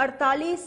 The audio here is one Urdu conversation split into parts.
48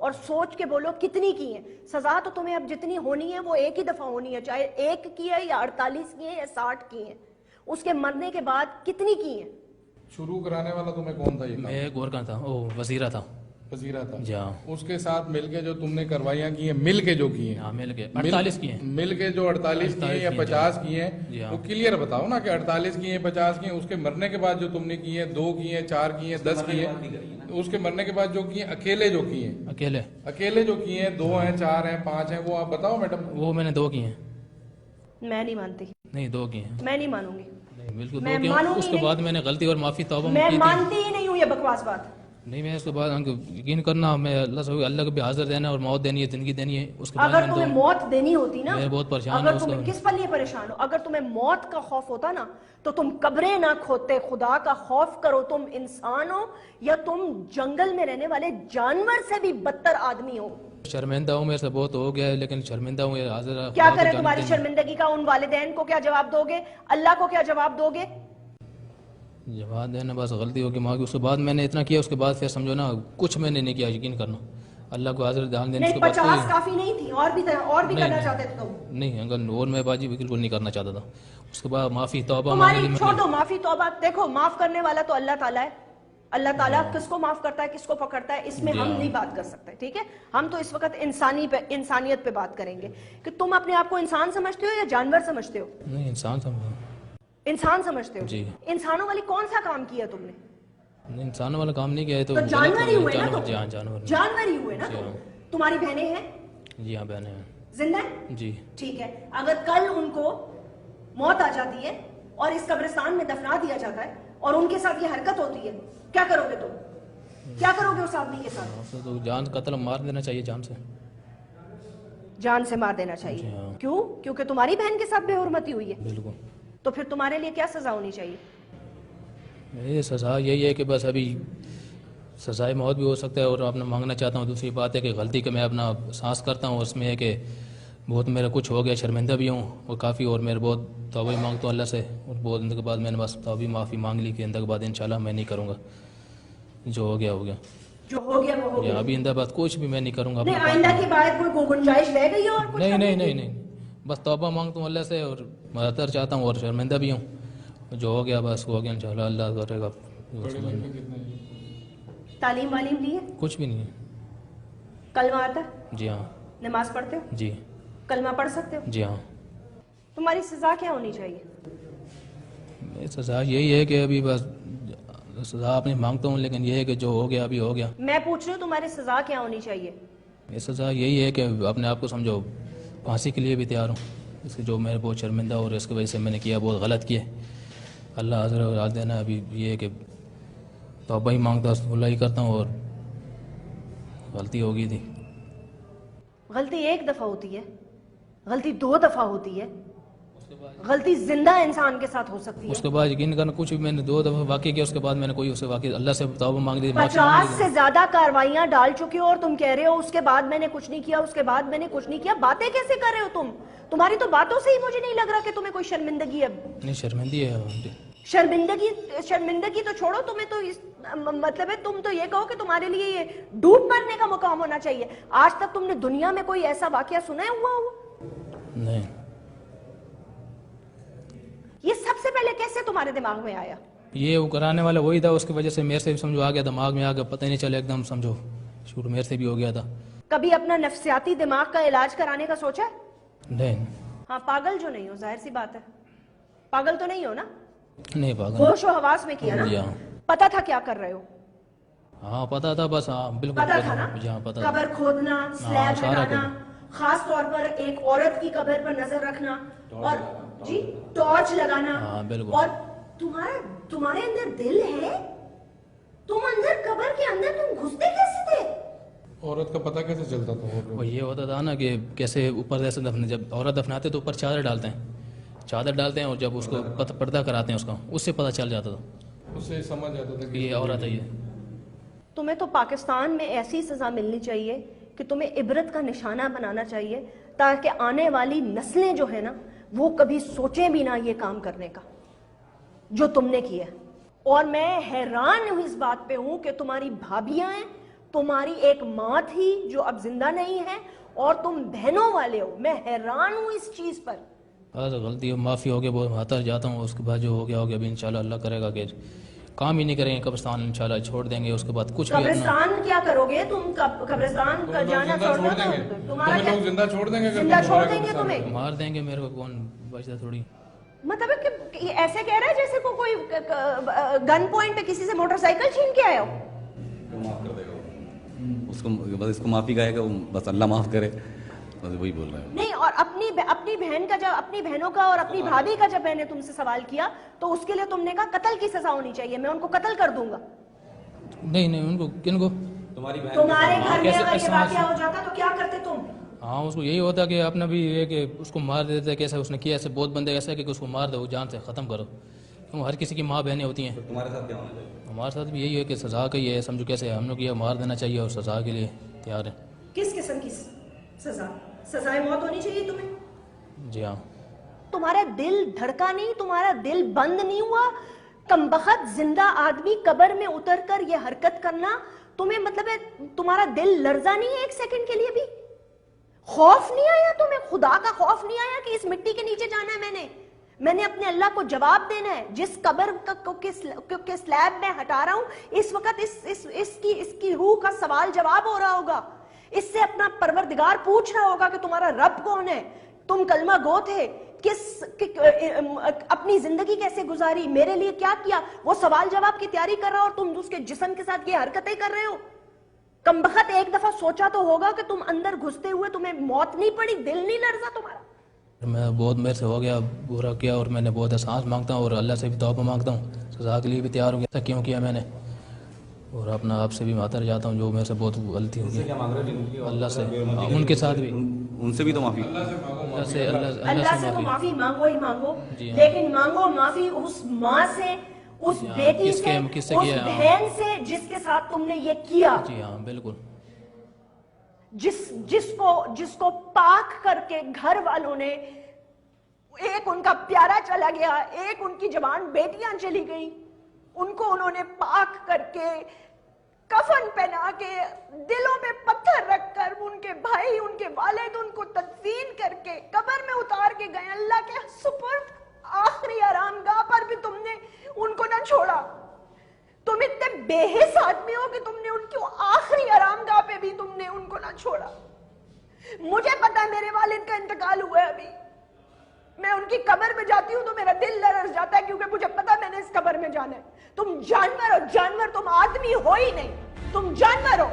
اور سوچ کے بولو کتنی کی ہیں. سزا تو تمہیں اب جتنی ہونی ہے وہ ایک ہی دفعہ ہونی ہے, چاہے 1 کی ہے یا 48 کی ہے یا 60 کی ہیں. اس کے مرنے کے بعد کتنی کی ہیں؟ شروع کرانے والا تمہیں کون تھا؟ یہ میں گورکھا تھا, وہ وزیرہ تھا. وزیرہ تھا. جی ہاں. اس کے ساتھ مل کے جو تم نے کروائیاں کی ہیں, مل کے جو کی ہیں, ہاں مل کے 48 کی ہیں. مل کے جو 48 کی ہیں یا 50 کی ہیں, وہ کلیئر بتاؤ نا کہ 48 کی ہیں 50 کی ہیں. اس کے مرنے کے بعد جو تم نے کی ہیں 2 کی ہیں 4 کی ہیں 10 کی ہیں, اس کے مرنے کے بعد جو کی ہیں اکیلے جو کی ہیں, اکیلے جو کی ہیں 2 ہیں 4 ہیں 5 ہیں, وہ آپ بتاؤ میڈم. وہ میں نے 2 کی ہیں. میں نہیں مانتی. نہیں 2 کی ہیں. میں نہیں مانوں گی. بالکل 2 کی ہیں. اس کے بعد میں نے غلطی اور معافی توبہ میں مانتی ہی نہیں ہوں یہ بکواس بات. نہیں میں اس کے بعد یقین کرنا, میں اللہ سے اللہ کو بھی حاضر دینا اور موت دینی ہے, زندگی دینی ہے. اس کے بعد اگر تمہیں موت دینی ہوتی نا, میں بہت پریشان اگر تم کس پر لیے پریشان ہو, اگر تمہیں موت کا خوف ہوتا نا تو تم قبریں نہ کھودتے. خدا کا خوف کرو. تم انسان ہو یا تم جنگل میں رہنے والے جانور سے بھی بدتر آدمی ہو. شرمندہ ہوں, میرے سے بہت ہو گیا ہے, لیکن شرمندہ ہوں. حاضر کیا کرے تمہاری شرمندگی کا؟ ان والدین کو کیا جواب دو گے؟ اللہ کو کیا جواب دو گے؟ جواب دینا بس غلطی ہوگی ماں کی. اس کے بعد میں نے اتنا کیا, اس کے بعد پھر سمجھو نا کچھ میں نے نہیں کیا. یقین کرنا اللہ کو حاضر دھیان دینے. نہیں 50 کافی نہیں تھی, اور بھی کرنا چاہتے تھے تم؟ نہیں اگر اور میں باجی بالکل نہیں کرنا چاہتا تھا. اس کے بعد معافی توبہ تمہاری چھوڑ دو معافی توبہ. دیکھو معاف کرنے والا تو اللہ تعالیٰ ہے. اللہ تعالیٰ کس کو معاف کرتا ہے کس کو پکڑتا ہے اس میں ہم نہیں بات کر سکتے. ٹھیک ہے, ہم تو اس وقت انسانیت پہ بات کریں گے کہ تم اپنے آپ کو انسان سمجھتے ہو یا جانور سمجھتے ہو؟ نہیں انسان سمجھو. انسان سمجھتے ہو جی. انسانوں والی کون سا کام کیا تم نے؟ نہیں انسانوں والا کام نہیں کیا ہے. تو جانور ہی ہوئے نا تم. جی ہاں جانور ہی ہوئے نا تم. تمہاری بہنیں ہیں؟ جی ہاں بہنیں ہیں. زندہ ہیں؟ جی. ٹھیک ہے, اگر کل ان کو موت آ جاتی ہے اور اس قبرستان میں دفنا دیا جاتا ہے اور ان کے ساتھ یہ حرکت ہوتی ہے, کیا کرو گے تم؟ کیا کرو گے اس آدمی کے ساتھ؟ تو جان قتل مار دینا چاہیے. جان سے مار دینا چاہیے. کیوں؟ کیونکہ تمہاری بہن کے ساتھ بے حرمتی ہوئی ہے. بالکل. تو پھر تمہارے لیے کیا سزا ہونی چاہیے؟ یہ سزا یہی ہے کہ بس ابھی سزائے موت بھی ہو سکتا ہے. اور اپنا مانگنا چاہتا ہوں. دوسری بات ہے کہ غلطی کہ میں اپنا احساس کرتا ہوں اس میں ہے کہ بہت میرا کچھ ہو گیا, شرمندہ بھی ہوں اور کافی, اور میرے بہت توبہ مانگتا ہوں اللہ سے. اور بہت اندر کے بعد میں نے بس توبہ معافی مانگ لی کہ اندر کے بعد انشاءاللہ میں نہیں کروں گا. جو ہو گیا ہو گیا. جو ہو گیا وہ ہو گیا. ابھی اندر بعد کچھ بھی میں نہیں کروں گا. نہیں آئندہ کی بات کوئی گنجائش رہ گئی ہے اور کچھ؟ نہیں بس توبہ مانگتا ہوں اللہ سے اور مدد چاہتا ہوں اور شرمندہ بھی ہوں. جو ہو گیا بس ہو گیا, انشاءاللہ اللہ کرے گا. تعلیم والیم لی ہے؟ کچھ بھی نہیں ہے. کلمہ آتا ہے؟ جی ہاں. نماز پڑھتے ہو؟ جی. کلمہ پڑھ سکتے ہو؟ جی ہاں. تمہاری سزا کیا ہونی چاہیے؟ سزا یہی ہے کہ ابھی بس سزا اپنی مانگتا ہوں, لیکن یہ ہے کہ جو ہو گیا ابھی ہو گیا. میں پوچھ رہی ہوں تمہاری سزا کیا ہونی چاہیے؟ یہ سزا یہی ہے کہ اپنے آپ کو سمجھو پھانسی کے لیے بھی تیار ہوں. اس کے جو میرے بہت شرمندہ اور اس کی وجہ سے میں نے کیا بہت غلط کیا. اللہ حضر راز دینا. ابھی یہ ہے کہ توبہ ہی مانگتا اللہ ہی کرتا ہوں, اور غلطی ہو گئی تھی. غلطی 1 دفعہ ہوتی ہے, غلطی 2 دفعہ ہوتی ہے, غلطی زندہ انسان کے ساتھ ہو سکتی ہے. اس کے بعد یقین کرنا کچھ بھی میں نے 2 دفعہ واقع کیا. اس کے بعد میں نے کوئی اس سے واقع اللہ سے توبہ مانگ دی. 50 سے زیادہ کاروائیاں ڈال چکے ہو اور تم کہہ رہے ہو اس کے بعد میں نے کچھ نہیں کیا, اس کے بعد میں نے کچھ نہیں کیا. باتیں کیسے کر رہے ہو تم؟ تمہاری تو باتوں سے ہی مجھے نہیں لگ رہا کہ تمہیں کوئی شرمندگی ہے. نہیں شرمندگی ہے. شرمندگی تو چھوڑو, تمہیں تو مطلب ہے تم تو یہ کہو کہ تمہارے لیے یہ ڈوب مرنے کا مقام ہونا چاہیے. آج تک تم نے دنیا میں کوئی ایسا واقعہ سنا ہوا ہو؟ نہیں. یہ سب سے پہلے کیسے تمہارے دماغ میں آیا؟ یہ وہ کرانے والا وہی تھا, اس کی وجہ سے میرے سے بھی سمجھو آ گیا, دماغ میں آ گیا, پتہ نہیں چلا ایک دم سمجھو شروع میرے سے بھی ہو گیا تھا. کبھی اپنا نفسیاتی دماغ کا علاج کرانے کا سوچا ہے؟ نہیں. ہاں پاگل جو نہیں ہو, ظاہر سی بات ہے, پاگل تو نہیں ہو نا؟ نہیں پاگل. ہوش و حواس میں کیا نا؟ پتا تھا کیا کر رہے ہو؟ ہاں پتا تھا, بس ہاں بالکل پتا تھا نا. قبر کھودنا, سلیب بنانا, خاص طور پر ایک عورت کی قبر پر نظر رکھنا, اور جی ٹارچ لگانا, اور تمہارے اندر دل ہے, تم اندر قبر کے اندر تم گھستے کیسے تھے؟ عورت کا پتہ کیسے چلتا تھا؟ وہ یہ ہوتا تھا نا کہ کیسے اوپر جیسے جب عورت دفناتے تو اوپر چادر ڈالتے ہیں, اور جب اس کو پردہ کراتے ہیں اس کا, اس سے پتہ چل جاتا تھا, اس سے سمجھ جاتا تھا کہ یہ عورت ہے. یہ تمہیں تو پاکستان میں ایسی سزا ملنی چاہیے کہ تمہیں عبرت کا نشانہ بنانا چاہیے, تاکہ آنے والی نسلیں جو ہے نا وہ کبھی سوچیں بھی نہ یہ کام کرنے کا جو تم نے کیا. اور میں حیران ہوں اس بات پہ ہوں کہ تمہاری بھابیاں ہیں, تمہاری ایک ماں تھی جو اب زندہ نہیں ہے اور تم بہنوں والے ہو. میں حیران ہوں اس چیز پر. غلطی معافی ہو گیا، وہ ہاتھ جاتا ہوں. اس کے بعد جو ہو گیا ابھی انشاءاللہ اللہ کرے گا کہ کام ہی نہیں کریں گے. قبرستان انشاءاللہ چھوڑ دیں گے. اس کے بعد کچھ بھی قبرستان کیا کرو گے تم؟ قبرستان کا جانا چھوڑ دیں گے. تمہارا لوگ زندہ چھوڑ دیں گے، زندہ چھوڑ دیں گے تمہیں، مار دیں گے. میرے کو کون بچتا تھوڑی. مطلب کہ ایسے کہہ رہا ہے جیسے کوئی گن پوائنٹ پہ کسی سے موٹر سائیکل چھین کے آیا ہو. معاف کر دے گا اس کو، بس اس کو معافی کہے گا، بس اللہ معاف کرے، بس وہی بول رہے ہیں. نہیں، اور اپنی بہن کا، جب اپنی بہنوں کا اور اپنی بھابھی کا جب میں نے تم سے سوال کیا تو اس کے لیے تم نے کہا قتل کی سزا ہونی چاہیے، میں ان کو قتل کر دوں گا. نہیں ان کو، کن کو؟ تمہاری بہن تمہارے گھر میں اگر یہ واقعہ ہو جاتا تو کیا کرتے تم؟ ہاں اس کو یہی ہوتا کہ اپنا بھی یہ کہ اس کو مار دیتے. کیسے اس نے کیا، ایسے بہت بندے ایسے کہ اس کو مار دو، جان سے ختم کرو. کیوں ہر کسی کی ماں بہنیں ہوتی ہیں. تمہارے ساتھ کیا ہونا چاہیے؟ ہمارے ساتھ بھی یہی ہے کہ سزا کا یہ ہے، سمجھو کیسے ہم لوگ یہ مار دینا چاہیے اور سزا کے لیے تیار ہیں. کس قسم کی سزا؟ سزائے موت ہونی چاہیے تمہیں؟ جی ہاں. تمہارا دل دھڑکا نہیں؟ تمہارا دل بند نہیں ہوا؟ کمبخت زندہ آدمی قبر میں اتر کر یہ حرکت کرنا تمہیں، مطلب ہے تمہارا دل لرزا نہیں ہے ایک سیکنڈ کے لیے بھی؟ خوف نہیں آیا تمہیں؟ خدا کا خوف نہیں آیا کہ اس مٹی کے نیچے جانا ہے؟ میں نے اپنے اللہ کو جواب دینا ہے. جس قبر کے سلیب میں ہٹا رہا ہوں اس وقت اس کی روح کا سوال جواب ہو رہا ہوگا. اس سے اپنا پروردگار پوچھ رہا ہوگا کہ تمہارا رب کون ہے، تم کلمہ گو تھے، اپنی زندگی کیسے گزاری، میرے لیے کیا کیا. وہ سوال جواب کی تیاری کر رہا اور تم اس کے جسم کے ساتھ یہ حرکتیں کر رہے ہو. کمبخت ایک دفعہ سوچا تو ہوگا کہ تم اندر گھستے ہوئے تمہیں موت نہیں پڑی، دل نہیں لرزا تمہارا؟ میں بہت میرے سے ہو گیا، برا کیا، اور میں نے بہت احساس مانگتا ہوں اور اللہ سے بھی توبہ مانگتا ہوں. سزا کے لیے بھی تیار ہو گیا تھا، کیوں کیا میں نے، اور اپنا آپ سے بھی معذرت جاتا ہوں جو میرے سے بہت غلطی ہو گئی. اللہ سے، ان کے ساتھ بھی، ان سے بھی تو معافی. اللہ سے تو معافی مانگو ہی مانگو، لیکن مانگو معافی اس ماں سے، اس بیٹی سے، اس بہن سے جس کے ساتھ تم نے یہ کیا. جی ہاں بالکل. جس کو پاک کر کے گھر والوں نے، ایک ان کا پیارا چلا گیا، ایک ان کی جوان بیٹیاں چلی گئیں، ان کو انہوں نے پاک کر کے، کفن پہنا کے، دلوں میں پتھر رکھ کر، ان کے بھائی، ان کے والد ان کو تدفین کر کے قبر میں اتار کے گئے اللہ کے سپرد. آخری آرام گاہ پر بھی تم نے ان کو نہ چھوڑا. تم اتنے بے حس آدمی ہو کہ تم نے ان کو آخری آرام گاہ پہ بھی تم نے ان کو نہ چھوڑا. مجھے پتا ہے میرے والد کا انتقال ہوا ہے، ابھی میں ان کی قبر میں جاتی ہوں تو میرا دل لرز جاتا ہے کیونکہ مجھے پتا میں نے اس قبر میں جانا ہے. تم جانور ہو، جانور، تم آدمی ہو ہی نہیں، تم جانور ہو.